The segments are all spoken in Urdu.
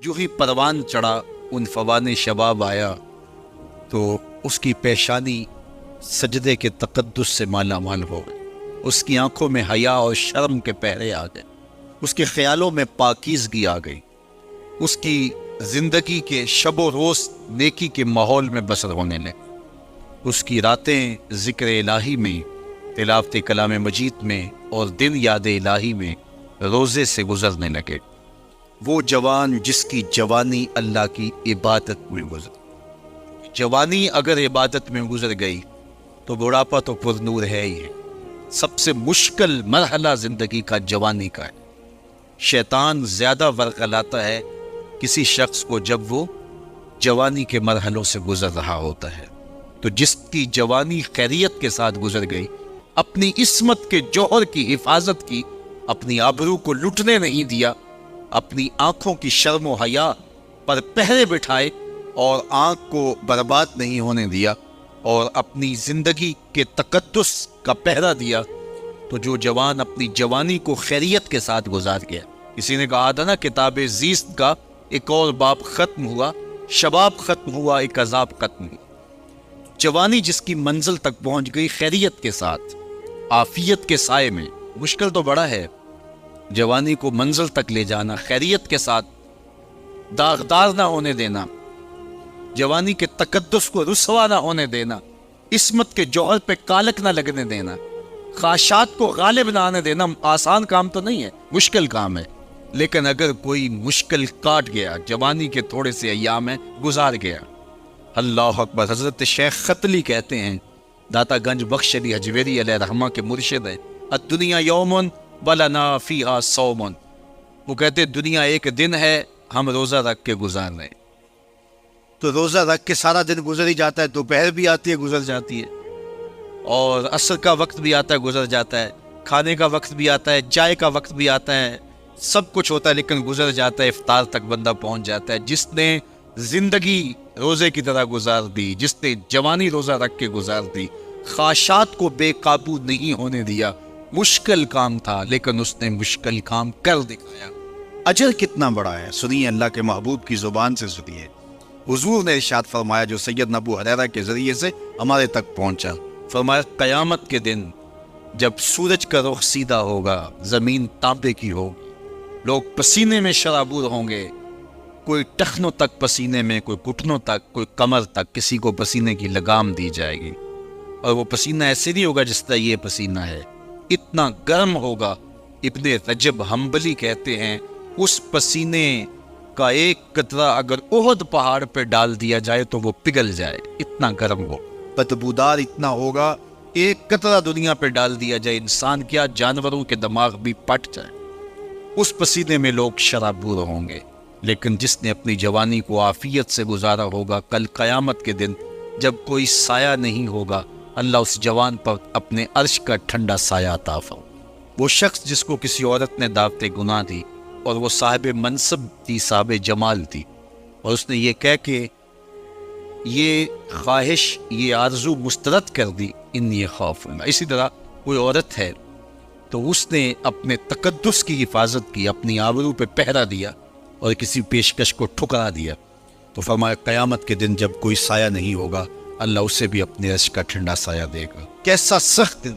جو ہی پروان چڑھا ان فوان شباب آیا تو اس کی پیشانی سجدے کے تقدس سے مالا مال ہو گئی، اس کی آنکھوں میں حیا اور شرم کے پہرے آ گئے، اس کے خیالوں میں پاکیزگی آ گئی، اس کی زندگی کے شب و روز نیکی کے ماحول میں بسر ہونے لگے، اس کی راتیں ذکر الہی میں، تلاوت کلام مجید میں اور دن یاد الہی میں روزے سے گزرنے لگے۔ وہ جوان جس کی جوانی اللہ کی عبادت میں گزر، جوانی اگر عبادت میں گزر گئی تو بڑھاپا تو پر نور ہے ہی ہے۔ سب سے مشکل مرحلہ زندگی کا جوانی کا ہے۔ شیطان زیادہ ورغلاتا ہے کسی شخص کو جب وہ جوانی کے مرحلوں سے گزر رہا ہوتا ہے۔ تو جس کی جوانی خیریت کے ساتھ گزر گئی، اپنی عصمت کے جوہر کی حفاظت کی، اپنی آبرو کو لٹنے نہیں دیا، اپنی آنکھوں کی شرم و حیا پر پہرے بٹھائے اور آنکھ کو برباد نہیں ہونے دیا اور اپنی زندگی کے تقدس کا پہرا دیا، تو جو جوان اپنی جوانی کو خیریت کے ساتھ گزار گیا۔ کسی نے کہا تھا نا، کتاب زیست کا ایک اور باب ختم ہوا، شباب ختم ہوا، ایک عذاب ختم ہوا۔ جوانی جس کی منزل تک پہنچ گئی خیریت کے ساتھ، عافیت کے سائے میں، مشکل تو بڑا ہے جوانی کو منزل تک لے جانا، خیریت کے ساتھ، داغدار نہ ہونے دینا، جوانی کے تقدس کو رسوا نہ ہونے دینا، عصمت کے جوہر پہ کالک نہ لگنے دینا، خواہشات کو غالب نہ آنے دینا۔ آسان کام تو نہیں ہے، مشکل کام ہے، لیکن اگر کوئی مشکل کاٹ گیا، جوانی کے تھوڑے سے ایام میں گزار گیا، اللہ اکبر۔ حضرت شیخ ختلی کہتے ہیں، داتا گنج بخش علی حجویری علیہ رحمہ کے مرشد ہیں، الدنیا یومن ولنا فیہا صومن، وہ کہتے دنیا ایک دن ہے، ہم روزہ رکھ کے گزار رہے ہیں۔ تو روزہ رکھ کے سارا دن گزر ہی جاتا ہے، دوپہر بھی آتی ہے گزر جاتی ہے، اور عصر کا وقت بھی آتا ہے گزر جاتا ہے، کھانے کا وقت بھی آتا ہے، چائے کا وقت بھی آتا ہے، سب کچھ ہوتا ہے لیکن گزر جاتا ہے، افطار تک بندہ پہنچ جاتا ہے۔ جس نے زندگی روزے کی طرح گزار دی، جس نے جوانی روزہ رکھ کے گزار دی، خواہشات کو بے قابو نہیں ہونے دیا، مشکل کام تھا لیکن اس نے مشکل کام کر دکھایا۔ اجر کتنا بڑا ہے، سنیے اللہ کے محبوب کی زبان سے سنیے۔ حضور نے ارشاد فرمایا جو سید ابو ہریرہ کے ذریعے سے ہمارے تک پہنچا، فرمایا قیامت کے دن جب سورج کا رخ سیدھا ہوگا، زمین تانبے کی ہوگی، لوگ پسینے میں شرابور ہوں گے، کوئی ٹخنوں تک پسینے میں، کوئی گھٹنوں تک، کوئی کمر تک، کسی کو پسینے کی لگام دی جائے گی، اور وہ پسینہ ایسے نہیں ہوگا جس طرح یہ پسینہ ہے، اتنا گرم ہوگا۔ ابن رجب حنبلی کہتے ہیں اس پسینے کا ایک قطرہ اگر احد پہاڑ پہ ڈال دیا جائے تو وہ پگھل جائے، اتنا گرم ہو، بدبودار اتنا ہوگا، ایک قطرہ دنیا پہ ڈال دیا جائے، انسان کیا جانوروں کے دماغ بھی پٹ جائے، اس پسینے میں لوگ شرابور ہوں گے۔ لیکن جس نے اپنی جوانی کو عافیت سے گزارا ہوگا، کل قیامت کے دن جب کوئی سایہ نہیں ہوگا، اللہ اس جوان پر اپنے عرش کا ٹھنڈا سایہ عطا فرمائے۔ وہ شخص جس کو کسی عورت نے دعوت گناہ دی اور وہ صاحب منصب تھی، صاحب جمال تھی، اور اس نے یہ کہہ کے یہ خواہش، یہ آرزو مسترد کر دی، انی خوف اللہ۔ اسی طرح کوئی عورت ہے تو اس نے اپنے تقدس کی حفاظت کی، اپنی آبرو پہ پہرا دیا اور کسی پیشکش کو ٹھکرا دیا، تو فرمایا قیامت کے دن جب کوئی سایہ نہیں ہوگا، اللہ اسے بھی اپنے عرش کا ٹھنڈا سایہ دے گا۔ کیسا سخت دن،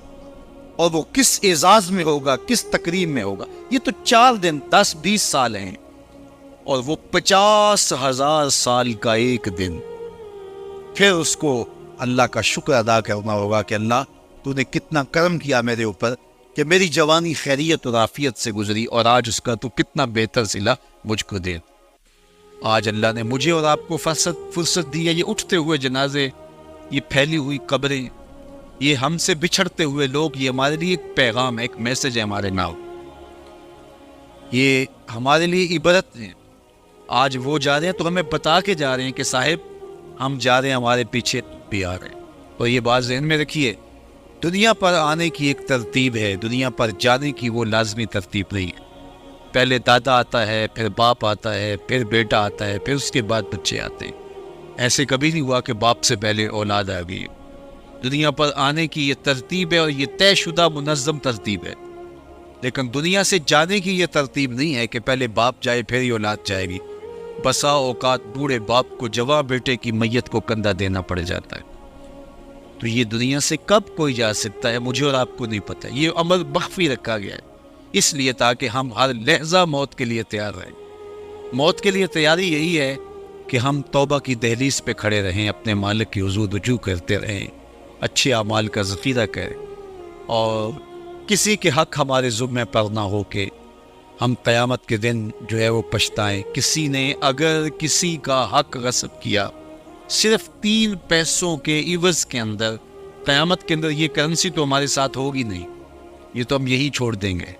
اور وہ کس اعزاز میں ہوگا، کس تکریم میں ہوگا۔ یہ تو 4 دن 10-20 سال ہیں، اور وہ 50,000 سال کا ایک دن۔ پھر اس کو اللہ کا شکر ادا کرنا ہوگا کہ اللہ تو نے کتنا کرم کیا میرے اوپر کہ میری جوانی خیریت اور عافیت سے گزری، اور آج اس کا تو کتنا بہتر صلہ مجھ کو دے۔ آج اللہ نے مجھے اور آپ کو فرصت دی ہے، یہ اٹھتے ہوئے جنازے، یہ پھیلی ہوئی قبریں، یہ ہم سے بچھڑتے ہوئے لوگ، یہ ہمارے لیے ایک پیغام ہے، ایک میسج ہے ہمارے نام، یہ ہمارے لیے عبرت ہے۔ آج وہ جا رہے ہیں تو ہمیں بتا کے جا رہے ہیں کہ صاحب ہم جا رہے ہیں، ہمارے پیچھے بھی آ رہے ہیں۔ اور یہ بات ذہن میں رکھیے، دنیا پر آنے کی ایک ترتیب ہے، دنیا پر جانے کی وہ لازمی ترتیب نہیں ہے۔ پہلے دادا آتا ہے، پھر باپ آتا ہے، پھر بیٹا آتا ہے، پھر اس کے بعد بچے آتے ہیں۔ ایسے کبھی نہیں ہوا کہ باپ سے پہلے اولاد آ گئی۔ دنیا پر آنے کی یہ ترتیب ہے، اور یہ طے شدہ منظم ترتیب ہے۔ لیکن دنیا سے جانے کی یہ ترتیب نہیں ہے کہ پہلے باپ جائے پھر ہی اولاد جائے گی۔ بسا اوقات بوڑھے باپ کو جوان بیٹے کی میت کو کندھا دینا پڑ جاتا ہے۔ تو یہ دنیا سے کب کوئی جا سکتا ہے مجھے اور آپ کو نہیں پتہ۔ یہ عمل مخفی رکھا گیا ہے اس لیے تاکہ ہم ہر لحظہ موت کے لیے تیار رہیں۔ موت کے لیے تیاری یہی ہے کہ ہم توبہ کی دہلیز پہ کھڑے رہیں، اپنے مالک کی حضور رجوع کرتے رہیں، اچھے اعمال کا ذخیرہ کریں، اور کسی کے حق ہمارے ذمہ پر نہ ہو کہ ہم قیامت کے دن جو ہے وہ پچھتائیں۔ کسی نے اگر کسی کا حق غصب کیا صرف 3 پیسوں کے عوض کے اندر، قیامت کے اندر یہ کرنسی تو ہمارے ساتھ ہوگی نہیں، یہ تو ہم یہی چھوڑ دیں گے،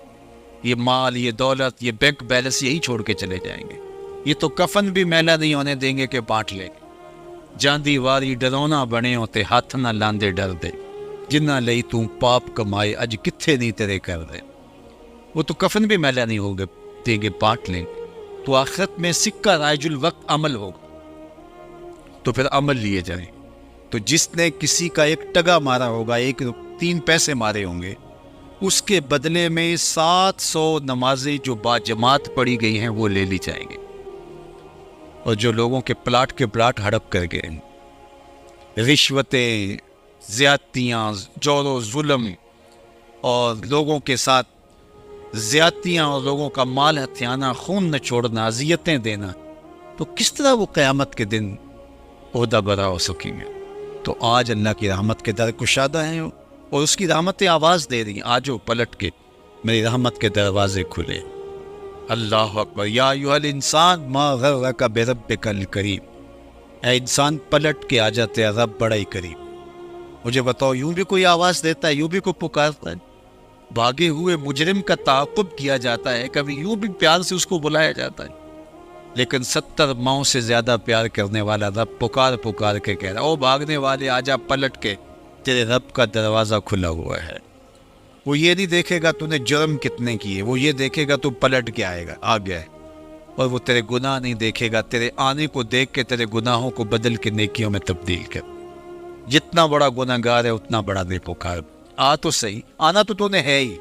یہ مال، یہ دولت، یہ بینک بیلنس یہی چھوڑ کے چلے جائیں گے۔ یہ تو کفن بھی میلا نہیں ہونے دیں گے کہ بانٹ لیں گے۔ جاندی واری ڈرونا بنے ہوتے ہاتھ نہ لاندے ڈر دے، جنہ لئی تو پاپ کمائے اج کتھے نہیں تیرے کر دے۔ وہ تو کفن بھی میلا نہیں ہوگا دیں گے، بانٹ لیں گے۔ تو آخرت میں سکہ رائج الوقت عمل ہوگا، تو پھر عمل لیے جائیں۔ تو جس نے کسی کا 1 ٹگا مارا ہوگا، 3 پیسے مارے ہوں گے، اس کے بدلے میں 700 نمازیں جو با جماعت پڑھی گئی ہیں وہ لے لی جائیں گے۔ اور جو لوگوں کے پلاٹ ہڑپ کر گئے، رشوتیں، زیادتیاں، جور و ظلم، اور لوگوں کے ساتھ زیادتیاں، اور لوگوں کا مال ہتھیانا، خون نچوڑنا، اذیتیں دینا، تو کس طرح وہ قیامت کے دن عہدہ برا ہو سکیں گے؟ تو آج اللہ کی رحمت کے در کشادہ ہیں، اور اس کی رحمتیں آواز دے رہی ہیں، آجو پلٹ کے میری رحمت کے دروازے کھلے۔ اللہ اکبر۔ یا ایھا الانسان ما غرک بربک الکریم، اے انسان پلٹ کے آجا، تیرا رب بڑا ہی کریم۔ مجھے بتاؤ، یوں بھی کوئی آواز دیتا ہے؟ یوں بھی کوئی پکارتا ہے؟ بھاگے ہوئے مجرم کا تعاقب کیا جاتا ہے، کبھی یوں بھی پیار سے اس کو بلایا جاتا ہے، لیکن 70 ماؤں سے زیادہ پیار کرنے والا رب پکار کے کہہ رہا ہے، او بھاگنے والے آجا پلٹ کے، تیرے رب کا دروازہ کھلا ہوا ہے۔ وہ یہ نہیں دیکھے گا تو نے جرم کتنے کیے، وہ یہ دیکھے گا تو پلٹ کے آ گیا ہے، اور وہ تیرے گناہ نہیں دیکھے گا، تیرے آنے کو دیکھ کے تیرے گناہوں کو بدل کے نیکیوں میں تبدیل کر۔ جتنا بڑا گناہ گار ہے اتنا بڑا دے پکار، آ تو صحیح، آنا تو نے ہے ہی۔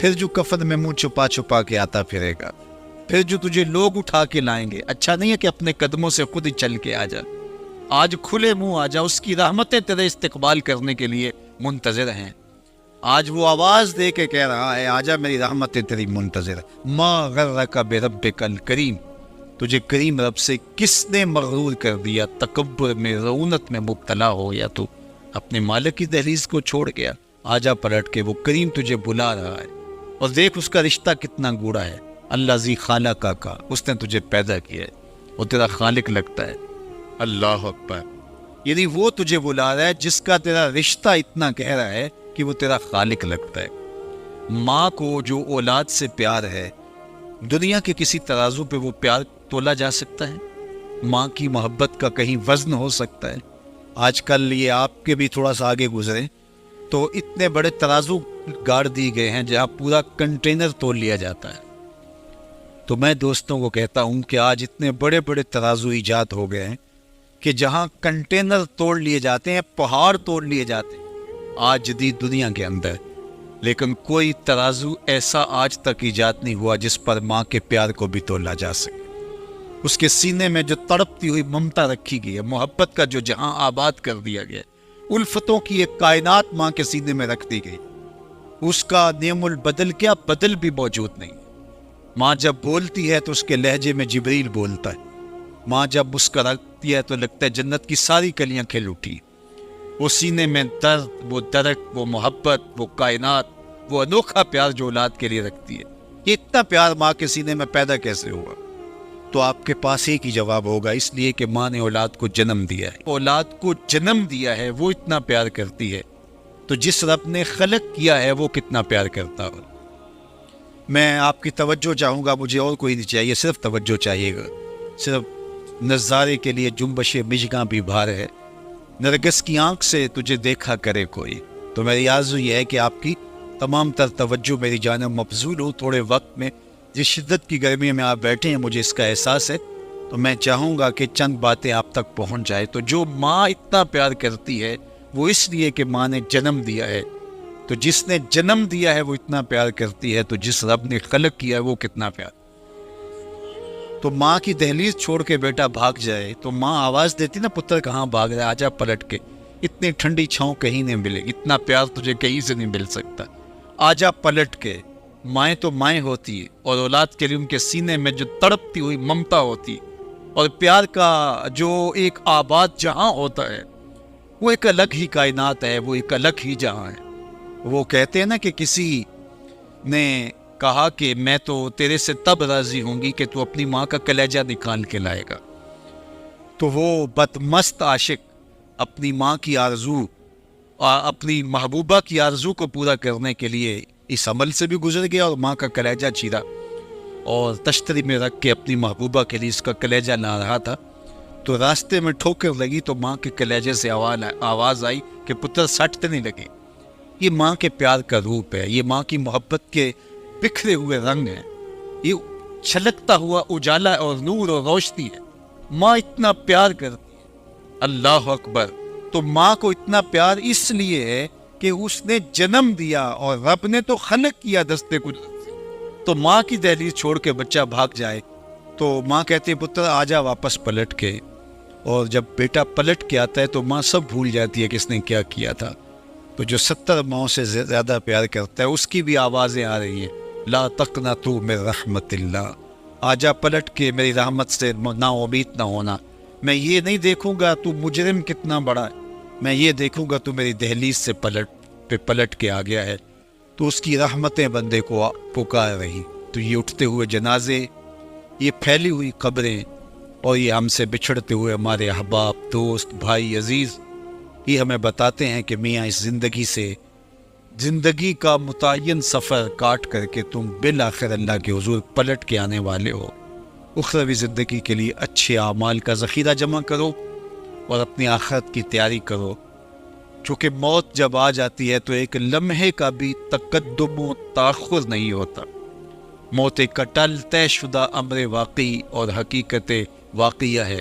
پھر جو کفن میں منہ چھپا کے آتا پھرے گا، پھر جو تجھے لوگ اٹھا کے لائیں گے۔ اچھا نہیں ہے کہ اپنے قدموں سے خود ہی چل کے آ جا، آج کھلے منہ آ جا، اس کی رحمتیں تیرے استقبال کرنے کے لیے منتظر ہیں۔ آج وہ آواز دے کے کہہ رہا ہے، آجا میری رحمتیں تیری منتظر ہے۔ ما غرک بربک الکریم، تجھے کریم رب سے کس نے مغرور کر دیا؟ تکبر میں، رعونت میں مبتلا ہو، یا تو اپنے مالک کی دہلیز کو چھوڑ گیا؟ آجا پلٹ کے، وہ کریم تجھے بلا رہا ہے، اور دیکھ اس کا رشتہ کتنا گوڑا ہے۔ اللہ ذی خالق کا، اس نے تجھے پیدا کیا ہے، وہ تیرا خالق لگتا ہے۔ اللہ اکبر۔ یعنی وہ تجھے بلا رہا ہے جس کا تیرا رشتہ اتنا گہرا ہے کہ وہ تیرا خالق لگتا ہے۔ ماں کو جو اولاد سے پیار ہے، دنیا کے کسی ترازو پہ وہ پیار تولا جا سکتا ہے؟ ماں کی محبت کا کہیں وزن ہو سکتا ہے؟ آج کل یہ آپ کے بھی تھوڑا سا آگے گزرے تو اتنے بڑے ترازو گاڑ دیے گئے ہیں جہاں پورا کنٹینر تول لیا جاتا ہے۔ تو میں دوستوں کو کہتا ہوں کہ آج اتنے بڑے بڑے ترازو ایجاد ہو گئے ہیں کہ جہاں کنٹینر توڑ لیے جاتے ہیں، پہاڑ توڑ لیے جاتے ہیں آج جدید دنیا کے اندر، لیکن کوئی ترازو ایسا آج تک ایجاد نہیں ہوا جس پر ماں کے پیار کو بھی تولا جا سکے۔ اس کے سینے میں جو تڑپتی ہوئی ممتا رکھی گئی ہے، محبت کا جو جہاں آباد کر دیا گیا، الفتوں کی ایک کائنات ماں کے سینے میں رکھ دی گئی، اس کا نعم البدل کیا بدل بھی موجود نہیں۔ ماں جب بولتی ہے تو اس کے لہجے میں جبریل بولتا ہے، ماں جب مسکراتی ہے تو لگتا ہے جنت کی ساری کلیاں کھل اٹھی۔ وہ سینے میں درد، وہ درک، وہ محبت، وہ کائنات، وہ انوکھا پیار جو اولاد کے لیے رکھتی ہے، یہ اتنا پیار ماں کے سینے میں پیدا کیسے ہوا؟ تو آپ کے پاس ایک ہی جواب ہوگا، اس لیے کہ ماں نے اولاد کو جنم دیا ہے۔ اولاد کو جنم دیا ہے، وہ اتنا پیار کرتی ہے، تو جس رب نے خلق کیا ہے وہ کتنا پیار کرتا ہو۔ میں آپ کی توجہ چاہوں گا، مجھے اور کوئی نہیں چاہیے، صرف توجہ چاہیے گا، صرف نظارے کے لیے جنبش مژگاں بھی بھار ہے، نرگس کی آنکھ سے تجھے دیکھا کرے کوئی۔ تو میری آرزو یہ ہے کہ آپ کی تمام تر توجہ میری جانب مبذول ہو۔ تھوڑے وقت میں جس شدت کی گرمی میں آپ بیٹھے ہیں مجھے اس کا احساس ہے، تو میں چاہوں گا کہ چند باتیں آپ تک پہنچ جائے۔ تو جو ماں اتنا پیار کرتی ہے وہ اس لیے کہ ماں نے جنم دیا ہے، تو جس نے جنم دیا ہے وہ اتنا پیار کرتی ہے، تو جس رب نے خلق کیا ہے وہ کتنا پیار۔ تو ماں کی دہلیز چھوڑ کے بیٹا بھاگ جائے تو ماں آواز دیتی نا، پتر کہاں بھاگ رہا ہے، آجا پلٹ کے، اتنی ٹھنڈی چھاؤں کہیں نہیں ملے، اتنا پیار تجھے کہیں سے نہیں مل سکتا، آجا پلٹ کے۔ مائیں تو مائیں ہوتی ہے، اور اولاد کے لیے ان کے سینے میں جو تڑپتی ہوئی ممتا ہوتی، اور پیار کا جو ایک آباد جہاں ہوتا ہے، وہ ایک الگ ہی کائنات ہے، وہ ایک الگ ہی جہاں ہے۔ وہ کہتے ہیں نا کہ کسی نے کہا کہ میں تو تیرے سے تب راضی ہوں گی کہ تو اپنی ماں کا کلیجہ نکال کے لائے گا۔ تو وہ بدمست عاشق اپنی ماں کی آرزو، اپنی محبوبہ کی آرزو کو پورا کرنے کے لیے اس عمل سے بھی گزر گیا، اور ماں کا کلیجہ چیرا، اور تشتری میں رکھ کے اپنی محبوبہ کے لیے اس کا کلیجہ لا رہا تھا۔ تو راستے میں ٹھوکر لگی تو ماں کے کلیجے سے آواز آئی کہ پتر سٹتے نہیں لگے۔ یہ ماں کے پیار کا روپ ہے، یہ ماں کی محبت کے بکھرے ہوئے رنگ ہیں، یہ چھلکتا ہوا اجالا اور نور اور روشنی ہے۔ ماں اتنا پیار کرتی ہے، اللہ اکبر۔ تو ماں کو اتنا پیار اس لیے ہے کہ اس نے جنم دیا، اور رب نے تو خلق کیا دستے قدرت سے۔ تو ماں کی دہلیز چھوڑ کے بچہ بھاگ جائے تو ماں کہتی ہے پتر آجا واپس پلٹ کے، اور جب بیٹا پلٹ کے آتا ہے تو ماں سب بھول جاتی ہے کہ اس نے کیا کیا تھا۔ تو جو 70 ماؤں سے زیادہ پیار کرتا ہے اس کی بھی آوازیں آ رہی ہیں، لا تقنطوا من رحمت اللہ، آجا پلٹ کے میری رحمت سے نا امید نہ ہونا۔ میں یہ نہیں دیکھوں گا تو مجرم کتنا بڑا ہے، میں یہ دیکھوں گا تو میری دہلیز سے پلٹ کے آ گیا ہے۔ تو اس کی رحمتیں بندے کو پکار رہی۔ تو یہ اٹھتے ہوئے جنازے، یہ پھیلی ہوئی قبریں، اور یہ ہم سے بچھڑتے ہوئے ہمارے احباب، دوست، بھائی، عزیز، یہ ہمیں بتاتے ہیں کہ میاں اس زندگی سے، زندگی کا متعین سفر کاٹ کر کے تم بالآخر اللہ کے حضور پلٹ کے آنے والے ہو۔ اخروی زندگی کے لیے اچھے اعمال کا ذخیرہ جمع کرو اور اپنی آخرت کی تیاری کرو، چونکہ موت جب آ جاتی ہے تو ایک لمحے کا بھی تقدم و تاخر نہیں ہوتا۔ موت ایک اٹل طے شدہ امر واقعی اور حقیقت واقعہ ہے،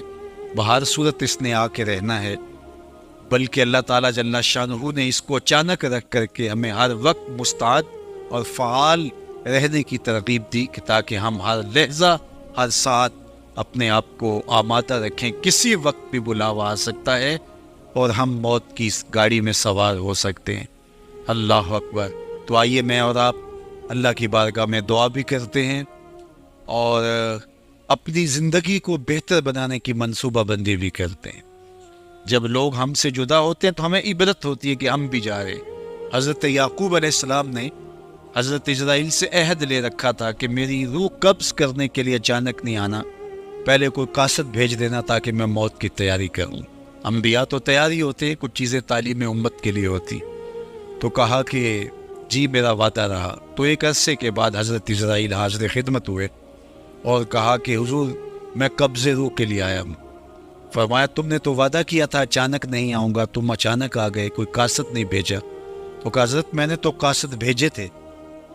بہر صورت اس نے آ کے رہنا ہے، بلکہ اللہ تعالیٰ جل شانہ نے اس کو اچانک رکھ کر کے ہمیں ہر وقت مستعد اور فعال رہنے کی ترغیب دی کہ تاکہ ہم ہر لحظہ، ہر ساتھ اپنے آپ کو آمادہ رکھیں، کسی وقت بھی بلاوا آ سکتا ہے اور ہم موت کی اس گاڑی میں سوار ہو سکتے ہیں۔ اللہ اکبر۔ تو آئیے میں اور آپ اللہ کی بارگاہ میں دعا بھی کرتے ہیں اور اپنی زندگی کو بہتر بنانے کی منصوبہ بندی بھی کرتے ہیں۔ جب لوگ ہم سے جدا ہوتے ہیں تو ہمیں عبرت ہوتی ہے کہ ہم بھی جا رہے ہیں۔ حضرت یعقوب علیہ السلام نے حضرت اسرائیل سے عہد لے رکھا تھا کہ میری روح قبض کرنے کے لیے اچانک نہیں آنا، پہلے کوئی قاصد بھیج دینا تاکہ میں موت کی تیاری کروں۔ انبیاء تو تیاری ہوتے ہیں، کچھ چیزیں تعلیم امت کے لیے ہوتی۔ تو کہا کہ جی میرا وعدہ رہا۔ تو ایک عرصے کے بعد حضرت اسرائیل حاضر خدمت ہوئے اور کہا کہ حضور میں قبض روح کے لیے آیا ہوں۔ فرمایا تم نے تو وعدہ کیا تھا اچانک نہیں آؤں گا، تم اچانک آ گئے، کوئی قاصد نہیں بھیجا؟ تو کہا حضرت میں نے تو قاصد بھیجے تھے۔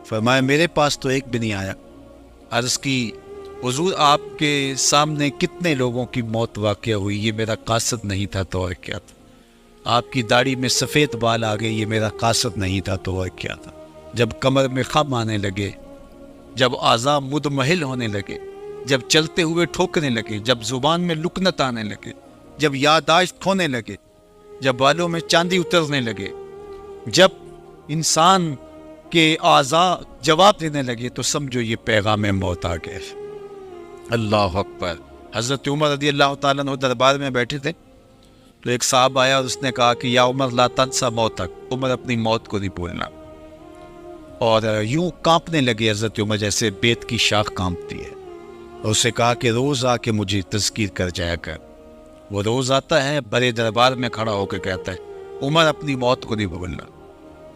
فرمایا میرے پاس تو ایک بھی نہیں آیا۔ عرض کی حضور آپ کے سامنے کتنے لوگوں کی موت واقع ہوئی، یہ میرا قاصد نہیں تھا تو اور کیا تھا؟ آپ کی داڑھی میں سفید بال آ گئے، یہ میرا قاصد نہیں تھا تو اور کیا تھا؟ جب کمر میں خم آنے لگے، جب اعضاء مدمحل ہونے لگے، جب چلتے ہوئے ٹھوکنے لگے، جب زبان میں لکنت آنے لگے، جب یادداشت کھونے لگے، جب بالوں میں چاندی اترنے لگے، جب انسان کے اعضاء جواب دینے لگے، تو سمجھو یہ پیغام موت آ گئے۔ اللہ اکبر۔ حضرت عمر رضی اللہ تعالیٰ عنہ دربار میں بیٹھے تھے تو ایک صاحب آیا اور اس نے کہا کہ یا عمر لا تنسا موتک، عمر اپنی موت کو نہیں بھولنا۔ اور یوں کانپنے لگے حضرت عمر جیسے بیت کی شاخ کانپتی ہے، اور اسے کہا کہ روز آ کے مجھے تذکیر کر جایا کر۔ وہ روز آتا ہے، بڑے دربار میں کھڑا ہو کے کہتا ہے عمر اپنی موت کو نہیں بھولنا۔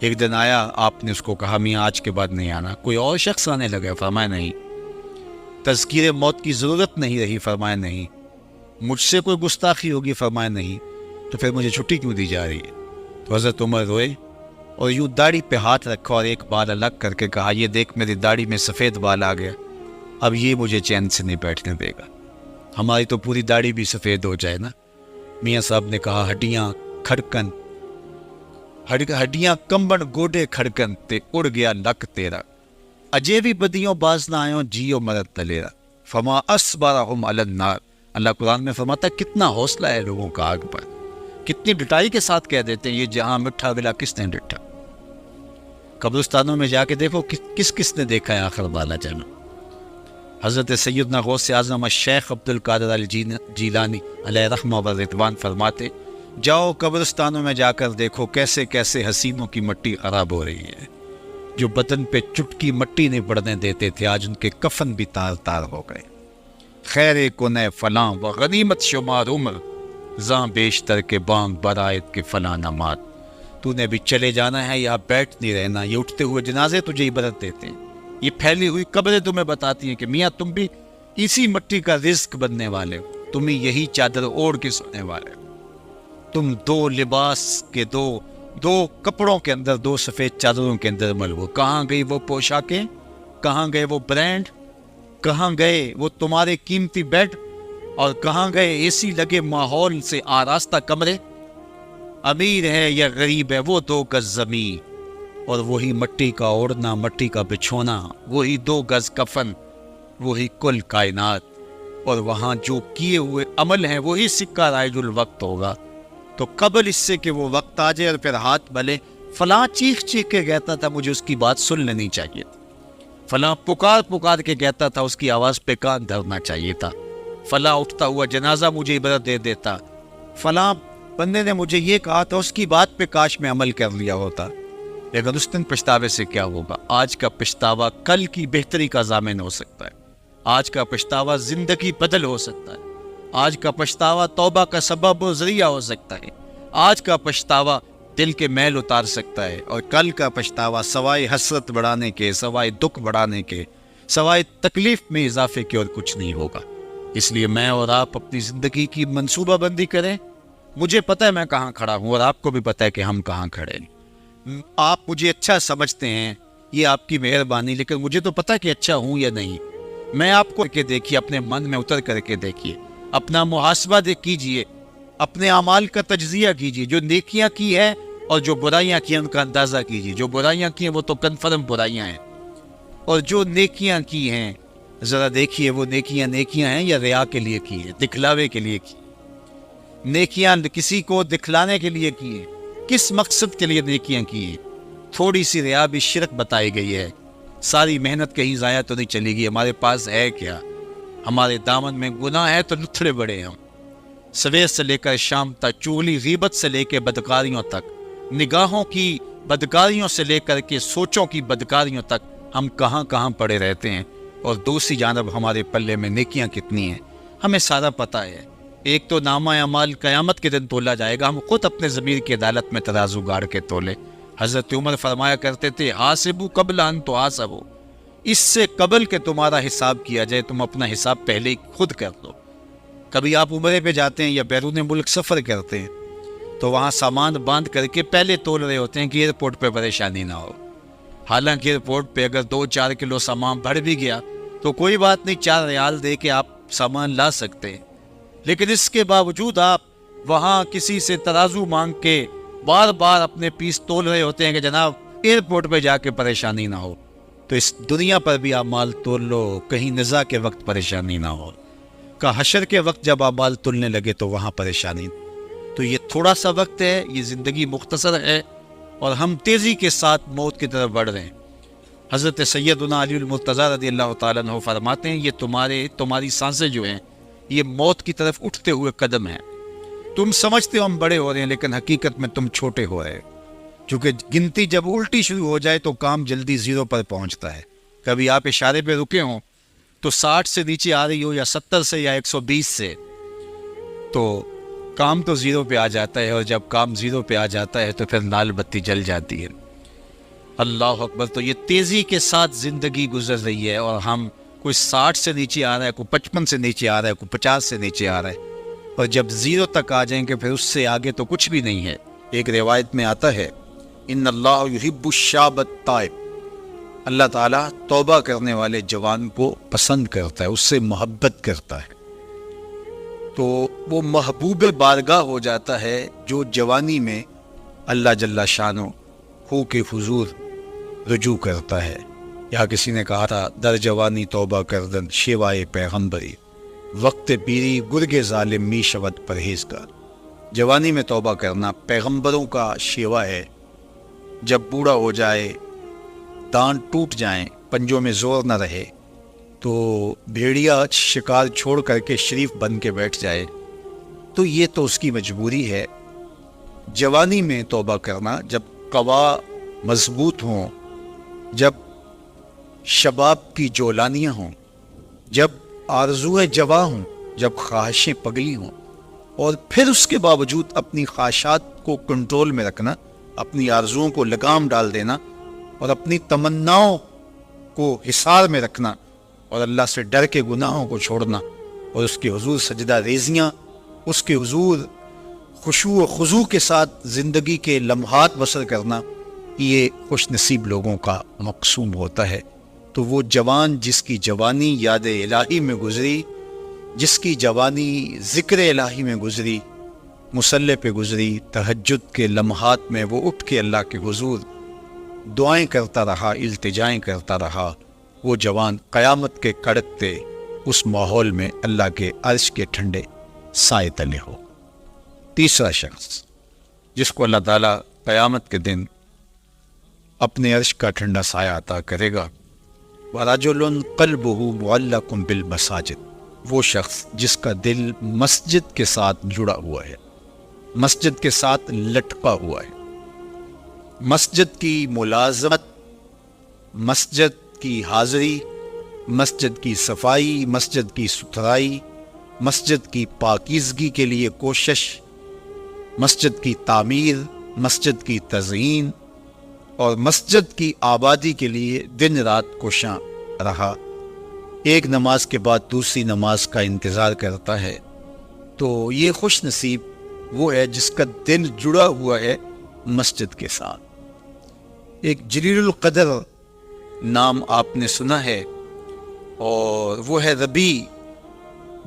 ایک دن آیا، آپ نے اس کو کہا میاں آج کے بعد نہیں آنا۔ کوئی اور شخص آنے لگا، فرمایا نہیں۔ تذکیر موت کی ضرورت نہیں رہی، فرمایا نہیں۔ مجھ سے کوئی گستاخی ہوگی، فرمایا نہیں۔ تو پھر مجھے چھٹی کیوں دی جا رہی ہے؟ تو حضرت عمر روئے اور یوں داڑھی پہ ہاتھ رکھا اور ایک بال الگ کر کے کہا یہ دیکھ میری داڑھی میں سفید بال آ گیا، اب یہ مجھے چین سے نہیں بیٹھنے دے گا۔ ہماری تو پوری داڑھی بھی سفید ہو جائے نا۔ میاں صاحب نے کہا ہڈیاں، کھڑکن، ہڈیاں کمبن گوڈے کھڑکن تے اڑ گیا لک تیرا، اجے بھی بدیوں باز نہ آئیں جیو مرد تلیرا، فما اصبرہم علی النار۔ اللہ قرآن میں فرماتا ہے کتنا حوصلہ ہے لوگوں کا آگ پر، کتنی ڈٹائی کے ساتھ کہہ دیتے ہیں یہ جہاں مٹھا ملا کس نے ڈٹھا۔ قبرستانوں میں جا کے دیکھو کس نے دیکھا ہے آخر والا جانا۔ حضرت سیدنا غوث اعظم الشیخ عبد القادر الجیلانی علیہ رحمہ و رضوان فرماتے جاؤ قبرستانوں میں جا کر دیکھو کیسے کیسے حسینوں کی مٹی خراب ہو رہی ہے، جو بدن پہ چٹکی مٹی نہیں پڑنے دیتے تھے آج ان کے کفن بھی تار تار ہو گئے۔ خیر کنے فلاں و غنیمت شمار عمر، زاں بیشتر کے بانگ برائت کے فلاں نمات۔ تو نے بھی چلے جانا ہے یا بیٹھ نہیں رہنا، یہ اٹھتے ہوئے جنازے تجھے عبرت دیتے ہیں، یہ پھیلی ہوئی قبریں تمہیں بتاتی ہیں کہ میاں تم بھی اسی مٹی کا رزق بننے والے ہو، تم ہی یہی چادر اوڑھ کے سونے والے ہو، تم دو لباس کے دو کپڑوں کے اندر، دو سفید چادروں کے اندر ملو۔ کہاں گئی وہ پوشاکیں، کہاں گئے وہ برانڈ، کہاں گئے وہ تمہارے قیمتی بیڈ، اور کہاں گئے اے سی لگے ماحول سے آراستہ کمرے؟ امیر ہے یا غریب ہے وہ 2 گز زمین، اور وہی مٹی کا اوڑھنا، مٹی کا بچھونا، وہی 2 گز کفن، وہی کل کائنات، اور وہاں جو کیے ہوئے عمل ہیں وہی سکہ رائج الوقت ہوگا۔ تو قبل اس سے کہ وہ وقت آ جائے اور پھر ہاتھ بلے، فلاں چیخ کے کہتا تھا مجھے اس کی بات سن لینی چاہیے تھی، فلاں پکار کے کہتا تھا اس کی آواز پہ کان دھرنا چاہیے تھا، فلاں اٹھتا ہوا جنازہ مجھے عبرت دے دیتا، فلاں بندے نے مجھے یہ کہا تھا اس کی بات پہ کاش میں عمل کر لیا ہوتا۔ لیکن اس دن پچھتاوے سے کیا ہوگا؟ آج کا پچھتاوا کل کی بہتری کا ضامن ہو سکتا ہے، آج کا پچھتاوا زندگی بدل ہو سکتا ہے، آج کا پچھتاوا توبہ کا سبب و ذریعہ ہو سکتا ہے، آج کا پچھتاوا دل کے میل اتار سکتا ہے، اور کل کا پچھتاوا سوائے حسرت بڑھانے کے، سوائے دکھ بڑھانے کے، سوائے تکلیف میں اضافے کے اور کچھ نہیں ہوگا۔ اس لیے میں اور آپ اپنی زندگی کی منصوبہ بندی کریں۔ مجھے پتہ ہے میں کہاں کھڑا ہوں اور آپ کو بھی پتہ ہے کہ ہم کہاں کھڑے ہیں۔ آپ مجھے اچھا سمجھتے ہیں، یہ آپ کی مہربانی، لیکن مجھے تو پتہ کہ اچھا ہوں یا نہیں۔ میں آپ کو کے دیکھیے، اپنے من میں اتر کر کے دیکھیے، اپنا محاسبہ کیجئے، اپنے اعمال کا تجزیہ کیجئے، جو نیکیاں کی ہے اور جو برائیاں کی ہیں ان کا اندازہ کیجئے۔ جو برائیاں کی ہیں وہ تو کنفرم برائیاں ہیں، اور جو نیکیاں کی ہیں ذرا دیکھیے وہ نیکیاں ہیں یا ریا کے لیے کی ہیں، دکھلاوے کے لیے کی؟ نیکیاں کسی کو دکھلانے کے لیے کی ہیں؟ کس مقصد کے لیے نیکیاں کی ہیں؟ تھوڑی سی ریا بھی شرک بتائی گئی ہے، ساری محنت کہیں ضائع تو نہیں چلے گی۔ ہمارے پاس ہے کیا؟ ہمارے دامن میں گناہ ہے تو لتھڑے بڑے ہم، سویر سے لے کر شام تک، چغلی غیبت سے لے کے بدکاریوں تک، نگاہوں کی بدکاریوں سے لے کر کے سوچوں کی بدکاریوں تک ہم کہاں پڑے رہتے ہیں، اور دوسری جانب ہمارے پلے میں نیکیاں کتنی ہیں ہمیں سارا پتہ ہے۔ ایک تو نامہ اعمال قیامت کے دن تولا جائے گا، ہم خود اپنے ضمیر کی عدالت میں ترازو گاڑ کے تولے۔ حضرت عمر فرمایا کرتے تھے حاسبوا قبل ان تحاسبوا، اس سے قبل کہ تمہارا حساب کیا جائے تم اپنا حساب پہلے ہی خود کر دو۔ کبھی آپ عمرے پہ جاتے ہیں یا بیرون ملک سفر کرتے ہیں تو وہاں سامان باندھ کر کے پہلے تول رہے ہوتے ہیں کہ ایئرپورٹ پہ پریشانی نہ ہو۔ حالانکہ ایئرپورٹ پہ اگر 2-4 کلو سامان بڑھ بھی گیا تو کوئی بات نہیں، 4 ریال دے کے آپ سامان لا سکتے ہیں، لیکن اس کے باوجود آپ وہاں کسی سے ترازو مانگ کے بار بار اپنے پیس تول رہے ہوتے ہیں کہ جناب ایئرپورٹ پہ جا کے پریشانی نہ ہو۔ تو اس دنیا پر بھی آپ مال تول لو، کہیں نزاع کے وقت پریشانی نہ ہو، کہ حشر کے وقت جب آپ مال تولنے لگے تو وہاں پریشانی۔ تو یہ تھوڑا سا وقت ہے، یہ زندگی مختصر ہے، اور ہم تیزی کے ساتھ موت کی طرف بڑھ رہے ہیں۔ حضرت سیدنا علی المرتضیٰ رضی اللہ تعالیٰ عنہ فرماتے ہیں یہ تمہاری سانسیں جو ہیں یہ موت کی طرف اٹھتے ہوئے قدم ہیں۔ تم سمجھتے ہو ہم بڑے ہو رہے ہیں، لیکن حقیقت میں تم چھوٹے ہو رہے ہو، چونکہ گنتی جب الٹی شروع ہو جائے تو کام جلدی 0 پر پہنچتا ہے۔ کبھی آپ اشارے پہ رکے ہوں تو 60 سے نیچے آ رہی ہو یا 70 سے یا 120 سے، تو کام تو 0 پہ آ جاتا ہے، اور جب کام 0 پہ آ جاتا ہے تو پھر لال بتی جل جاتی ہے۔ اللہ اکبر۔ تو یہ تیزی کے ساتھ زندگی گزر رہی ہے، اور ہم کوئی 60 سے نیچے آ رہا ہے، کوئی 55 سے نیچے آ رہا ہے، کوئی 50 سے نیچے آ رہا ہے، اور جب 0 تک آ جائیں گے پھر اس سے آگے تو کچھ بھی نہیں ہے۔ ایک روایت میں آتا ہے ان اللہ یحب الشاب التائب، اللہ تعالیٰ توبہ کرنے والے جوان کو پسند کرتا ہے، اس سے محبت کرتا ہے۔ تو وہ محبوب بارگاہ ہو جاتا ہے جو جوانی میں اللہ جل شانو ہو کے حضور رجوع کرتا ہے. یا کسی نے کہا تھا در جوانی توبہ کردن شیوائے پیغمبری، وقت پیری گرگ ظالم می شود پرہیزگار. جوانی میں توبہ کرنا پیغمبروں کا شیوا ہے. جب بوڑھا ہو جائے، دانت ٹوٹ جائیں، پنجوں میں زور نہ رہے، تو بھیڑیا شکار چھوڑ کر کے شریف بن کے بیٹھ جائے، تو یہ تو اس کی مجبوری ہے. جوانی میں توبہ کرنا جب قوا مضبوط ہوں، جب شباب کی جولانیاں ہوں، جب آرزوئیں جواں ہوں، جب خواہشیں پگلی ہوں، اور پھر اس کے باوجود اپنی خواہشات کو کنٹرول میں رکھنا، اپنی آرزوؤں کو لگام ڈال دینا، اور اپنی تمناؤں کو حصار میں رکھنا، اور اللہ سے ڈر کے گناہوں کو چھوڑنا، اور اس کے حضور سجدہ ریزیاں، اس کے حضور خشوع و خضوع کے ساتھ زندگی کے لمحات بسر کرنا، یہ خوش نصیب لوگوں کا مقسوم ہوتا ہے. تو وہ جوان جس کی جوانی یاد الہی میں گزری، جس کی جوانی ذکر الہی میں گزری، مصلی پہ گزری، تہجد کے لمحات میں وہ اٹھ کے اللہ کے حضور دعائیں کرتا رہا، التجائیں کرتا رہا، وہ جوان قیامت کے کڑکتے اس ماحول میں اللہ کے عرش کے ٹھنڈے سائے تلے ہو. تیسرا شخص جس کو اللہ تعالیٰ قیامت کے دن اپنے عرش کا ٹھنڈا سایہ عطا کرے گا، وَرَجُلٌ قَلْبُهُ مُعَلَّقٌ بِالْمَسَاجِدِ، وہ شخص جس کا دل مسجد کے ساتھ جڑا ہوا ہے، مسجد کے ساتھ لٹکا ہوا ہے. مسجد کی ملازمت، مسجد کی حاضری، مسجد کی صفائی، مسجد کی ستھرائی، مسجد کی پاکیزگی کے لیے کوشش، مسجد کی تعمیر، مسجد کی تزئین اور مسجد کی آبادی کے لیے دن رات کوشاں رہا. ایک نماز کے بعد دوسری نماز کا انتظار کرتا ہے. تو یہ خوش نصیب وہ ہے جس کا دل جڑا ہوا ہے مسجد کے ساتھ. ایک جلیل القدر نام آپ نے سنا ہے، اور وہ ہے ربیع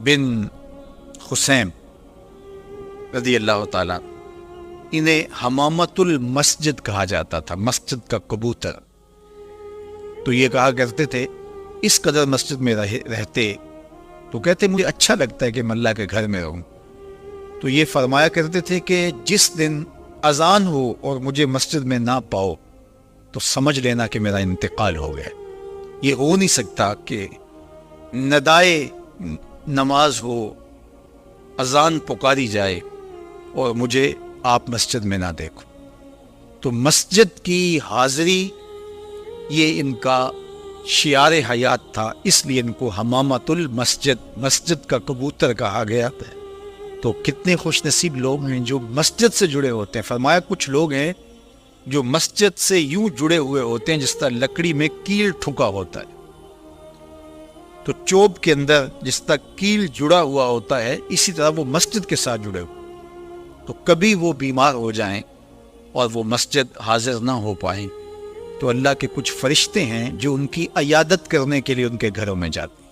بن خثیم رضی اللہ تعالیٰ. انہیں حمامت المسجد کہا جاتا تھا، مسجد کا کبوتر. تو یہ کہا کرتے تھے اس قدر مسجد میں رہتے تو کہتے مجھے اچھا لگتا ہے کہ میں اللہ کے گھر میں رہوں. تو یہ فرمایا کرتے تھے کہ جس دن اذان ہو اور مجھے مسجد میں نہ پاؤ تو سمجھ لینا کہ میرا انتقال ہو گیا. یہ ہو نہیں سکتا کہ ندائے نماز ہو، اذان پکاری جائے اور مجھے آپ مسجد میں نہ دیکھو. تو مسجد کی حاضری یہ ان کا شعار حیات تھا، اس لیے ان کو حمامت المسجد، مسجد کا کبوتر کہا گیا. تو کتنے خوش نصیب لوگ ہیں جو مسجد سے جڑے ہوتے ہیں. فرمایا کچھ لوگ ہیں جو مسجد سے یوں جڑے ہوئے ہوتے ہیں جس طرح لکڑی میں کیل ٹھکا ہوتا ہے. تو چوب کے اندر جس طرح کیل جڑا ہوا ہوتا ہے، اسی طرح وہ مسجد کے ساتھ جڑے ہوئے. تو کبھی وہ بیمار ہو جائیں اور وہ مسجد حاضر نہ ہو پائیں تو اللہ کے کچھ فرشتے ہیں جو ان کی عیادت کرنے کے لیے ان کے گھروں میں جاتے ہیں.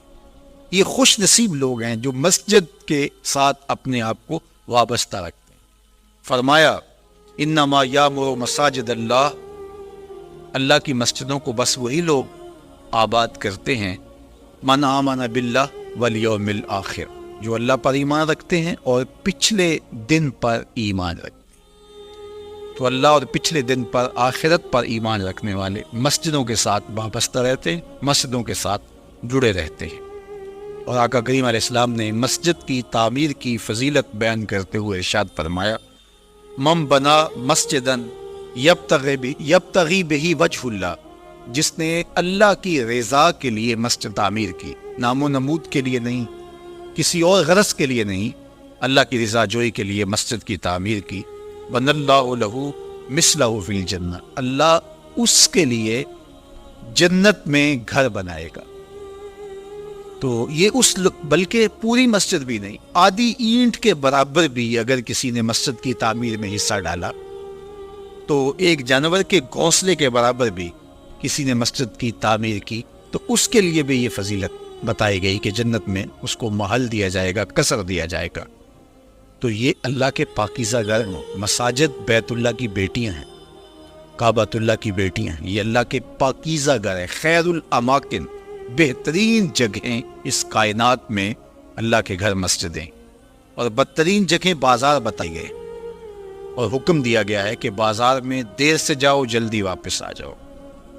یہ خوش نصیب لوگ ہیں جو مسجد کے ساتھ اپنے آپ کو وابستہ رکھتے ہیں. فرمایا انما یامر مساجد اللہ، اللہ کی مسجدوں کو بس وہی لوگ آباد کرتے ہیں من آمن باللہ والیوم الآخر، جو اللہ پر ایمان رکھتے ہیں اور پچھلے دن پر ایمان رکھتے ہیں. تو اللہ اور پچھلے دن پر، آخرت پر ایمان رکھنے والے مسجدوں کے ساتھ وابستہ رہتے ہیں، مسجدوں کے ساتھ جڑے رہتے ہیں. اور آقا کریم علیہ السلام نے مسجد کی تعمیر کی فضیلت بیان کرتے ہوئے ارشاد فرمایا من بنا مسجدن یبتغی بہی وجہ اللہ، جس نے اللہ کی رضا کے لیے مسجد تعمیر کی، نام و نمود کے لیے نہیں، کسی اور غرض کے لیے نہیں، اللہ کی رضا جوئی کے لیے مسجد کی تعمیر کی، بن اللہ لہ مثلہ فی الجنہ، اللہ اس کے لیے جنت میں گھر بنائے گا. تو یہ بلکہ پوری مسجد بھی نہیں، آدھی اینٹ کے برابر بھی اگر کسی نے مسجد کی تعمیر میں حصہ ڈالا، تو ایک جانور کے گھونسلے کے برابر بھی کسی نے مسجد کی تعمیر کی، تو اس کے لیے بھی یہ فضیلت بتائی گئی کہ جنت میں اس کو محل دیا جائے گا، قصر دیا جائے گا. تو یہ اللہ کے پاکیزہ گھر ہیں. مساجد بیت اللہ کی بیٹیاں ہیں، کعبۃ اللہ کی بیٹیاں ہیں. یہ اللہ کے پاکیزہ گھر ہے. خیر الاماکن، بہترین جگہیں اس کائنات میں اللہ کے گھر مسجدیں، اور بدترین جگہیں بازار بتائی گئے، اور حکم دیا گیا ہے کہ بازار میں دیر سے جاؤ جلدی واپس آ جاؤ،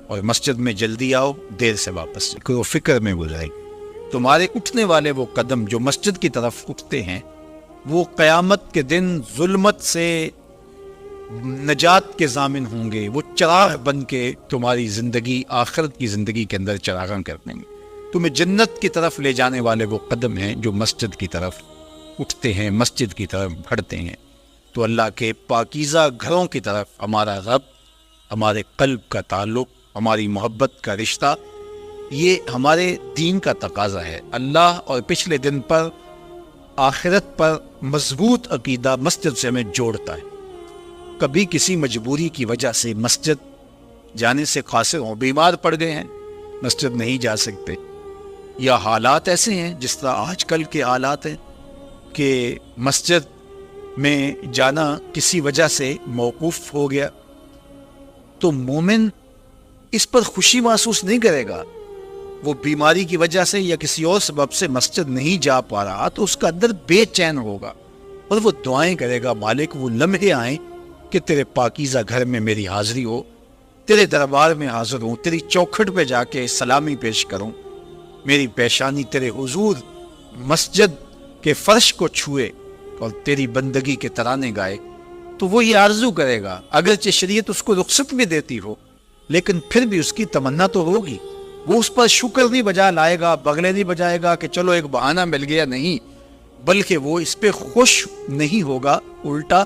اور مسجد میں جلدی آؤ دیر سے واپس. کوئی فکر میں گزرے. تمہارے اٹھنے والے وہ قدم جو مسجد کی طرف اٹھتے ہیں وہ قیامت کے دن ظلمت سے نجات کے ضامن ہوں گے. وہ چراغ بن کے تمہاری زندگی، آخرت کی زندگی کے اندر چراغاں کر دیں گے. تمہیں جنت کی طرف لے جانے والے وہ قدم ہیں جو مسجد کی طرف اٹھتے ہیں، مسجد کی طرف بڑھتے ہیں. تو اللہ کے پاکیزہ گھروں کی طرف ہمارا رب، ہمارے قلب کا تعلق، ہماری محبت کا رشتہ، یہ ہمارے دین کا تقاضا ہے. اللہ اور پچھلے دن پر، آخرت پر مضبوط عقیدہ مسجد سے ہمیں جوڑتا ہے. کبھی کسی مجبوری کی وجہ سے مسجد جانے سے قاصر ہوں، بیمار پڑ گئے ہیں، مسجد نہیں جا سکتے، یا حالات ایسے ہیں جس طرح آج کل کے حالات ہیں کہ مسجد میں جانا کسی وجہ سے موقوف ہو گیا، تو مومن اس پر خوشی محسوس نہیں کرے گا. وہ بیماری کی وجہ سے یا کسی اور سبب سے مسجد نہیں جا پا رہا تو اس کا اندر بے چین ہوگا، اور وہ دعائیں کرے گا، مالک وہ لمحے آئیں کہ تیرے پاکیزہ گھر میں میری حاضری ہو، تیرے دربار میں حاضر ہوں، تیری چوکھٹ پہ جا کے سلامی پیش کروں، میری پیشانی تیرے حضور مسجد کے فرش کو چھوئے اور تیری بندگی کے ترانے گائے. تو وہ یہ آرزو کرے گا، اگرچہ شریعت اس کو رخصت بھی دیتی ہو، لیکن پھر بھی اس کی تمنا تو ہوگی. وہ اس پر شکر نہیں بجا لائے گا، بغلے نہیں بجائے گا کہ چلو ایک بہانہ مل گیا، نہیں، بلکہ وہ اس پہ خوش نہیں ہوگا، الٹا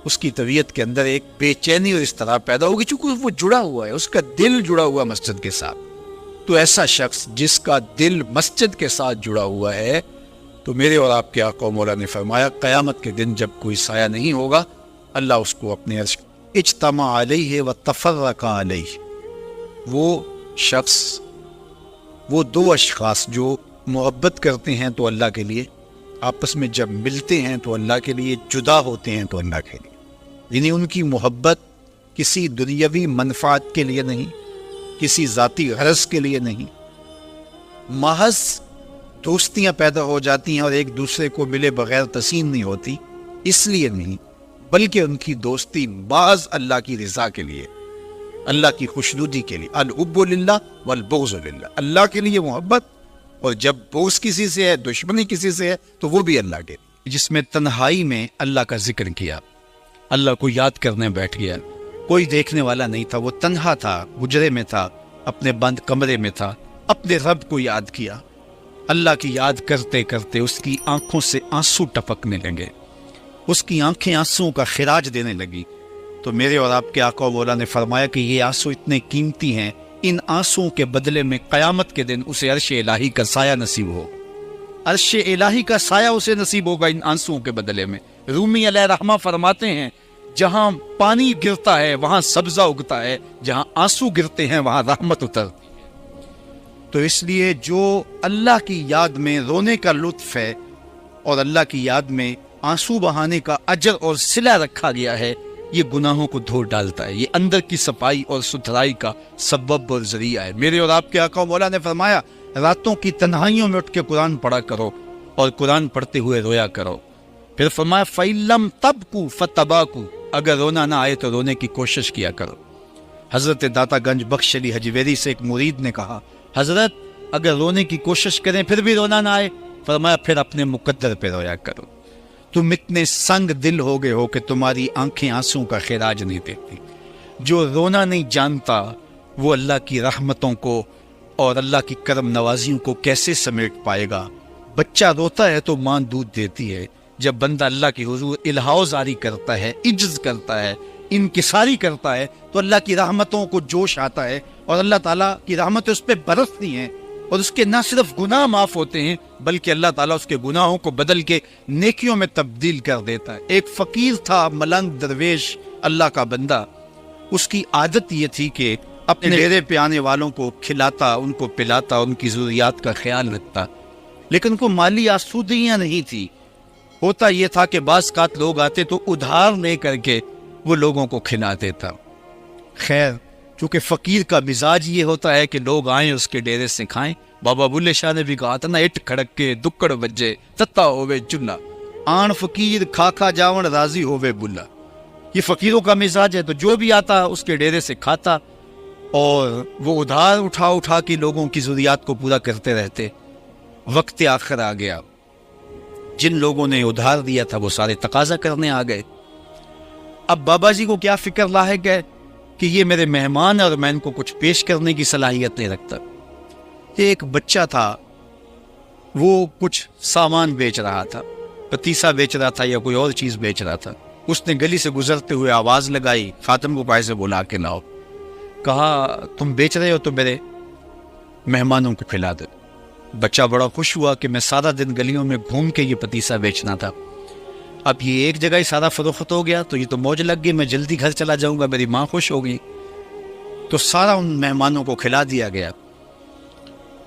اس کی طبیعت کے اندر ایک بے چینی اور اضطراب پیدا ہوگی، چونکہ وہ جڑا ہوا ہے، اس کا دل جڑا ہوا مسجد کے ساتھ. تو ایسا شخص جس کا دل مسجد کے ساتھ جڑا ہوا ہے، تو میرے اور آپ کے آقا و مولا نے فرمایا قیامت کے دن جب کوئی سایہ نہیں ہوگا، اللہ اس کو اپنے عرش اجتمع علیہ و تفرق علیہ. وہ شخص، وہ دو اشخاص جو محبت کرتے ہیں تو اللہ کے لیے، آپس میں جب ملتے ہیں تو اللہ کے لیے، جدا ہوتے ہیں تو اللہ کے لیے. یعنی ان کی محبت کسی دنیاوی منفعت کے لیے نہیں، کسی ذاتی غرض کے لیے نہیں، محض دوستیاں پیدا ہو جاتی ہیں اور ایک دوسرے کو ملے بغیر تسین نہیں ہوتی، اس لیے نہیں، بلکہ ان کی دوستی بعض اللہ کی رضا کے لیے، اللہ کی خوشنودی کے لیے. الحب للہ والبغض للہ، اللہ کے لیے محبت، اور جب بغض کسی سے ہے، دشمنی کسی سے ہے، تو وہ بھی اللہ کے لیے. جس میں تنہائی میں اللہ کا ذکر کیا، اللہ کو یاد کرنے بیٹھ گیا، کوئی دیکھنے والا نہیں تھا، وہ تنہا تھا، حجرے میں تھا، اپنے بند کمرے میں تھا، اپنے رب کو یاد کیا. اللہ کی یاد کرتے کرتے اس کی آنکھوں سے آنسو ٹپکنے لگے، اس کی آنکھیں آنسوؤں کا خراج دینے لگی. تو میرے اور آپ کے آقا و مولا نے فرمایا کہ یہ آنسو اتنے قیمتی ہیں، ان آنسوؤں کے بدلے میں قیامت کے دن اسے عرش الہی کا سایہ نصیب ہو، عرش الہی کا سایہ اسے نصیب ہوگا ان آنسوؤں کے بدلے میں. رومی علیہ رحمہ فرماتے ہیں جہاں پانی گرتا ہے وہاں سبزہ اگتا ہے، جہاں آنسو گرتے ہیں وہاں رحمت اترتی ہے. تو اس لیے جو اللہ کی یاد میں رونے کا لطف ہے اور اللہ کی یاد میں آنسو بہانے کا اجر اور صلہ رکھا گیا ہے، یہ گناہوں کو دھو ڈالتا ہے، یہ اندر کی صفائی اور ستھرائی کا سبب اور ذریعہ ہے. میرے اور آپ کے آقا مولا نے فرمایا راتوں کی تنہائیوں میں اٹھ کے قرآن پڑھا کرو اور قرآن پڑھتے ہوئے رویا کرو. پھر فرمایا فَإِلَّمْ تَبْكُوا فَتَبَاكُوا، اگر رونا نہ آئے تو رونے کی کوشش کیا کرو. حضرت داتا گنج بخش علی حجویری سے ایک مرید نے کہا حضرت اگر رونے کی کوشش کریں پھر بھی رونا نہ آئے، فرمایا پھر اپنے مقدر پہ رویا کرو. تم اتنے سنگ دل ہو گئے ہو کہ تمہاری آنکھیں آنسوں کا خراج نہیں دیتی. جو رونا نہیں جانتا وہ اللہ کی رحمتوں کو اور اللہ کی کرم نوازیوں کو کیسے سمیٹ پائے گا. بچہ روتا ہے تو ماں دودھ دیتی ہے. جب بندہ اللہ کی حضور الہاؤ زاری کرتا ہے، عجز کرتا ہے، انکساری کرتا ہے، تو اللہ کی رحمتوں کو جوش آتا ہے اور اللہ تعالیٰ کی رحمتیں اس پہ برستی ہیں، اور اس کے نہ صرف گناہ معاف ہوتے ہیں بلکہ اللہ تعالیٰ اس کے گناہوں کو بدل کے نیکیوں میں تبدیل کر دیتا ہے. ایک فقیر تھا، ملنگ درویش، اللہ کا بندہ. اس کی عادت یہ تھی کہ اپنے ڈیرے پہ آنے والوں کو کھلاتا، ان کو پلاتا، ان کی ضروریات کا خیال رکھتا، لیکن ان کو مالی آسودگیاں نہیں تھی. ہوتا یہ تھا کہ بعض اوقات لوگ آتے تو ادھار لے کر کے وہ لوگوں کو کھلا دیتا. خیر چونکہ فقیر کا مزاج یہ ہوتا ہے کہ لوگ آئیں اس کے ڈیرے سے کھائیں. بابا بلے شاہ نے بھی کہا تھا نا, اٹ کھڑک کے دکڑ بجے تتا ہوئے چلا, آن فقیر کھا کھا جاون راضی ہوئے بلا. یہ فقیروں کا مزاج ہے. تو جو بھی آتا اس کے ڈیرے سے کھاتا اور وہ ادھار اٹھا اٹھا کے لوگوں کی ضروریات کو پورا کرتے رہتے. وقت آخر آ گیا, جن لوگوں نے ادھار دیا تھا وہ سارے تقاضا کرنے آ گئے. اب بابا جی کو کیا فکر لاحق ہے کہ یہ میرے مہمان اور میں ان کو کچھ پیش کرنے کی صلاحیت نہیں رکھتا. ایک بچہ تھا, وہ کچھ سامان بیچ رہا تھا, پتیسا بیچ رہا تھا یا کوئی اور چیز بیچ رہا تھا. اس نے گلی سے گزرتے ہوئے آواز لگائی, خاتم کو پائے سے بلا کے لاؤ. کہا تم بیچ رہے ہو تو میرے مہمانوں کو کھلا دو. بچہ بڑا خوش ہوا کہ میں سارا دن گلیوں میں گھوم کے یہ پتیسا بیچنا تھا, اب یہ ایک جگہ ہی سارا فروخت ہو گیا تو یہ تو موج لگ گئی, میں جلدی گھر چلا جاؤں گا, میری ماں خوش ہو گئی. تو سارا ان مہمانوں کو کھلا دیا گیا.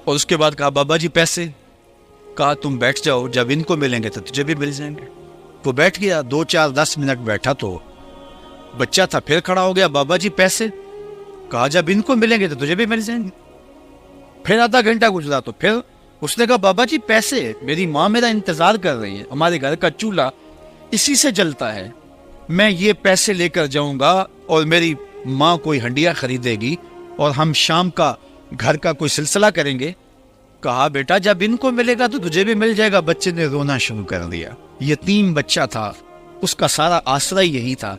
اور اس کے بعد کہا بابا جی پیسے. کہا تم بیٹھ جاؤ, جب ان کو ملیں گے تو تجھے بھی مل جائیں گے. وہ بیٹھ گیا, 2 4 10 منٹ بیٹھا تو بچہ تھا پھر کھڑا ہو گیا, بابا جی پیسے. کہا جب ان کو ملیں گے تو تجھے بھی مل جائیں گے. پھر آدھا گھنٹہ گزرا تو پھر اس نے کہا بابا جی پیسے, میری ماں میرا انتظار کر رہی ہے, ہمارے گھر کا چولہا اسی سے جلتا ہے, میں یہ پیسے لے کر جاؤں گا اور میری ماں کوئی ہنڈیا خریدے گی اور ہم شام کا گھر کا کوئی سلسلہ کریں گے. کہا بیٹا جب ان کو ملے گا تو تجھے بھی مل جائے گا. بچے نے رونا شروع کر دیا. یتیم بچہ تھا, اس کا سارا آسرا یہی تھا,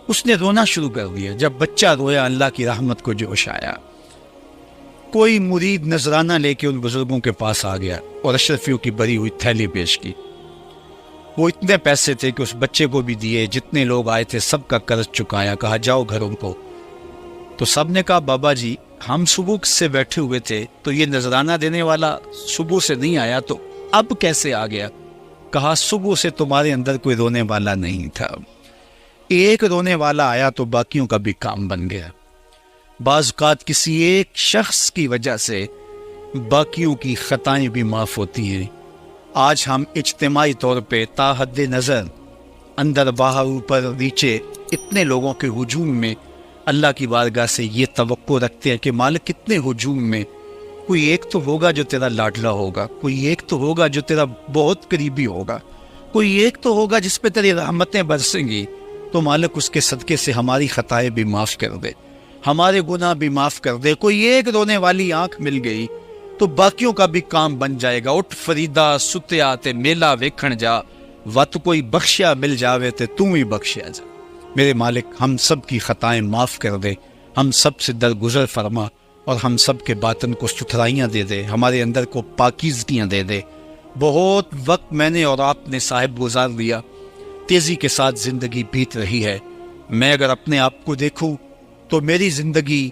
اس نے رونا شروع کر دیا. جب بچہ رویا اللہ کی رحمت کو جوش آیا. کوئی مرید نذرانہ لے کے ان بزرگوں کے پاس آ گیا اور اشرفیوں کی بری ہوئی تھیلی پیش کی. وہ اتنے پیسے تھے کہ اس بچے کو بھی دیے, جتنے لوگ آئے تھے سب کا قرض چکایا. کہا جاؤ گھروں کو. تو سب نے کہا بابا جی ہم صبح سے بیٹھے ہوئے تھے تو یہ نذرانہ دینے والا صبح سے نہیں آیا, تو اب کیسے آ گیا؟ کہا صبح سے تمہارے اندر کوئی رونے والا نہیں تھا, ایک رونے والا آیا تو باقیوں کا بھی کام بن گیا. بعض اوقات کسی ایک شخص کی وجہ سے باقیوں کی خطائیں بھی معاف ہوتی ہیں. آج ہم اجتماعی طور پہ تا حد نظر اندر باہر اوپر نیچے اتنے لوگوں کے ہجوم میں اللہ کی بارگاہ سے یہ توقع رکھتے ہیں کہ مالک کتنے ہجوم میں کوئی ایک تو ہوگا جو تیرا لاڈلا ہوگا, کوئی ایک تو ہوگا جو تیرا بہت قریبی ہوگا, کوئی ایک تو ہوگا جس پہ تیری رحمتیں برسیں گی. تو مالک اس کے صدقے سے ہماری خطائیں بھی معاف کر دے, ہمارے گناہ بھی معاف کر دے. کوئی ایک رونے والی آنکھ مل گئی تو باقیوں کا بھی کام بن جائے گا. اٹھ فریدا ستیا تے میلہ ویکھن جا, وت کوئی بخشیا مل جاوے تے توں ہی بخشیا جا. میرے مالک ہم سب کی خطائیں معاف کر دے, ہم سب سے درگزر فرما اور ہم سب کے باطن کو ستھرائیاں دے دے, ہمارے اندر کو پاکیزگیاں دے دے. بہت وقت میں نے اور آپ نے صاحب گزار دیا, تیزی کے ساتھ زندگی بیت رہی ہے. میں اگر اپنے آپ کو دیکھوں تو میری زندگی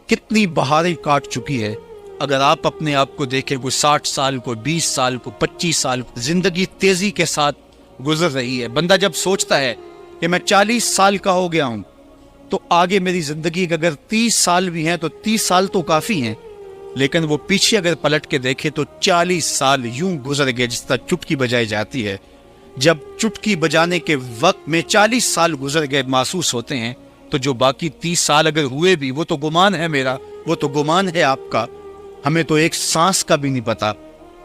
کتنی بہاریں کاٹ چکی ہے. اگر آپ اپنے آپ کو دیکھیں, کوئی 60 سال کو 20 سال کو 25 سال کو, زندگی تیزی کے ساتھ گزر رہی ہے. بندہ جب سوچتا ہے کہ میں 40 سال کا ہو گیا ہوں تو آگے میری زندگی کے اگر 30 سال بھی ہیں تو 30 سال تو کافی ہیں, لیکن وہ پیچھے اگر پلٹ کے دیکھے تو 40 سال یوں گزر گئے جس طرح چٹکی بجائی جاتی ہے. جب چٹکی بجانے کے وقت میں 40 سال گزر گئے محسوس ہوتے ہیں, تو جو باقی 30 سال اگر ہوئے بھی وہ تو گمان ہے میرا, وہ تو گمان ہے آپ کا. ہمیں تو ایک سانس کا بھی نہیں پتا.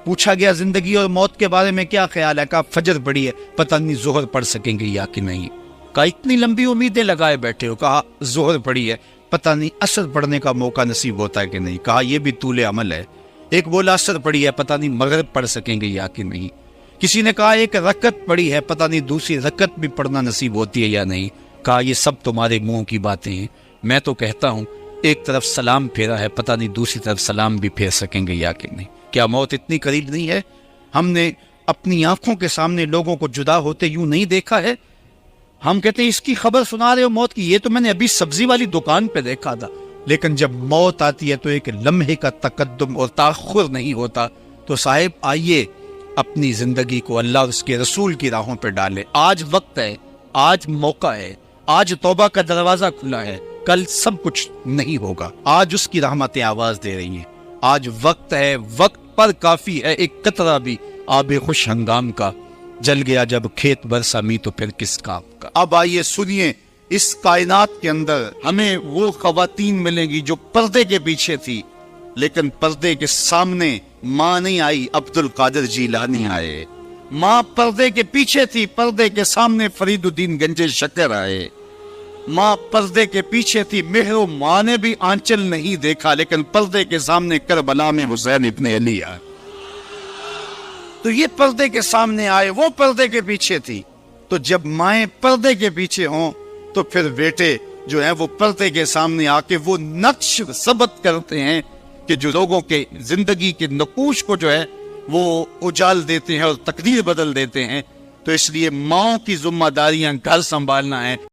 پوچھا گیا زندگی اور موت کے بارے میں کیا خیال ہے؟ کہا فجر پڑی ہے, پتہ نہیں ظہر پڑھ سکیں گے یا کہ نہیں. کہا اتنی لمبی امیدیں لگائے بیٹھے ہو. کہا ظہر پڑی ہے, پتہ نہیں عصر پڑھنے کا موقع نصیب ہوتا ہے کہ نہیں. کہا یہ بھی طول عمل ہے. ایک بولا عصر پڑی ہے, پتہ نہیں مغرب پڑھ سکیں گے یا کہ نہیں. کسی نے کہا ایک رکعت پڑی ہے, پتہ نہیں دوسری رکعت بھی پڑھنا نصیب ہوتی ہے یا نہیں. کہا یہ سب تمہارے منہ کی باتیں ہیں. میں تو کہتا ہوں ایک طرف سلام پھیرا ہے, پتہ نہیں دوسری طرف سلام بھی پھیر سکیں گے یا کہ نہیں. کیا موت اتنی قریب نہیں ہے؟ ہم نے اپنی آنکھوں کے سامنے لوگوں کو جدا ہوتے یوں نہیں دیکھا ہے. ہم کہتے ہیں اس کی خبر سنا رہے ہو موت کی, یہ تو میں نے ابھی سبزی والی دکان پہ دیکھا تھا. لیکن جب موت آتی ہے تو ایک لمحے کا تقدم اور تاخر نہیں ہوتا. تو صاحب آئیے اپنی زندگی کو اللہ اور اس کے رسول کی راہوں پہ ڈالے. آج وقت ہے, آج موقع ہے, آج توبہ کا دروازہ کھلا ہے. کل سب کچھ نہیں ہوگا. آج اس کی رحمتیں آواز دے رہی ہیں. آج وقت ہے, وقت پر کافی ہے ایک قطرہ بھی آب خوش ہنگام کا. جل گیا جب کھیت برسا می تو پھر کس کام کا۔ اب آئیے سنیے، اس کائنات کے اندر ہمیں وہ خواتین ملیں گی جو پردے کے پیچھے تھی، لیکن پردے کے سامنے ماں نہیں آئی، عبد القادر جیلانی آئے۔ ماں پردے کے پیچھے تھی، پردے کے سامنے فرید الدین گنج شکر آئے۔ ماں پردے کے پیچھے تھی، مہر و ماں نے بھی آنچل نہیں دیکھا، لیکن پردے کے سامنے کربلا میں حسین ابن علی آئے۔ تو یہ پردے کے سامنے آئے، وہ پردے کے پیچھے تھی۔ تو جب مائیں پردے کے پیچھے ہوں تو پھر بیٹے جو ہیں وہ پردے کے سامنے آ کے وہ نقش ثبت کرتے ہیں کہ جو لوگوں کے زندگی کے نقوش کو جو ہے وہ اجال دیتے ہیں اور تقدیر بدل دیتے ہیں۔ تو اس لیے ماں کی ذمہ داریاں گھر سنبھالنا ہے۔